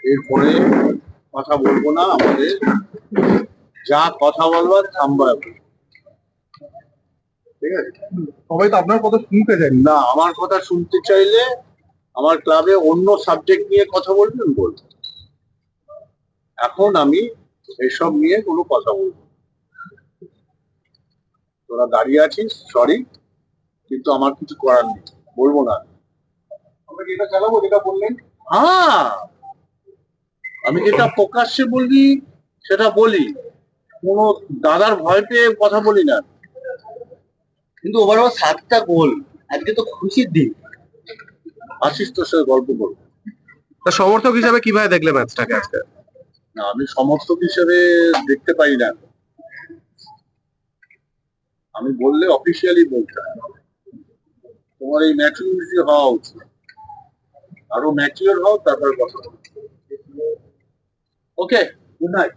এরপরে কথা বলবো না। আমাদের যা কথা বলবার থামবার, ঠিক আছে? সবাই তো আপনার কথা শুনতে চান না, আমার কথা শুনতে চাইলে আমার ক্লাবে অন্য সাবজেক্ট নিয়ে কথা বলবেন বলবো। এখন আমি এসব নিয়ে কোনো কথা বলবো না। তোরা দাঁড়িয়ে আছিস, সরি, কিন্তু আমার কিছু করার নেই, বলবো না। আমরা কি এটা চালাবো যেটা বললেন? হ্যাঁ, আমি যেটা প্রকাশ্যে বলি সেটা বলি, কোনো দাদার ভয় পেয়ে কথা বলি না। কিন্তু ওভারঅল 7টা গোল, আজকে তো খুশির দিন। আসিস তোর সাথে গল্প করবো। তা সমর্থক হিসাবে কিভাবে দেখলে ম্যাচটাকে আজকে? না, আমি সমর্থক হিসেবে দেখতে পারি না। আমি বললে অফিসিয়ালি বলতে হয়। তোমার এই ম্যাচুরিটি হওয়া উচিত, আরো ম্যাচিওর হও, তারপরে কথা বলো। ওকে, গুড নাইট।